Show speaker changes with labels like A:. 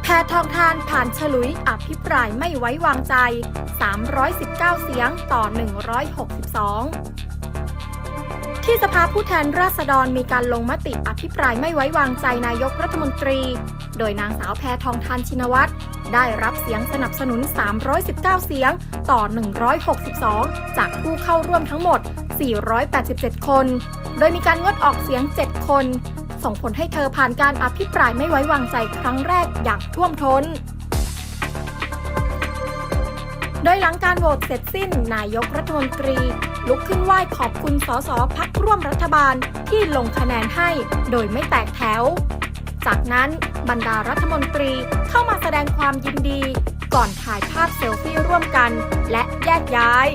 A: แพทองธารผ่านฉลุยอภิปรายไม่ไว้วางใจ319เสียงต่อ162ที่สภาผู้แทนราษฎรมีการลงมติอภิปรายไม่ไว้วางใจนายกรัฐมนตรีโดยนางสาวแพทองธารชินวัตรได้รับเสียงสนับสนุน319เสียงต่อ162จากผู้เข้าร่วมทั้งหมด487คนโดยมีการงดออกเสียง7คนส่งผลให้เธอผ่านการอภิปรายไม่ไว้วางใจครั้งแรกอย่างท่วมท้นโดยหลังการโหวตเสร็จสิ้นนายกรัฐมนตรีลุกขึ้นไหว้ขอบคุณสสพรรคร่วมรัฐบาลที่ลงคะแนนให้โดยไม่แตกแถวจากนั้นบรรดารัฐมนตรีเข้ามาแสดงความยินดีก่อนถ่ายภาพเซลฟี่ร่วมกันและแยกย้าย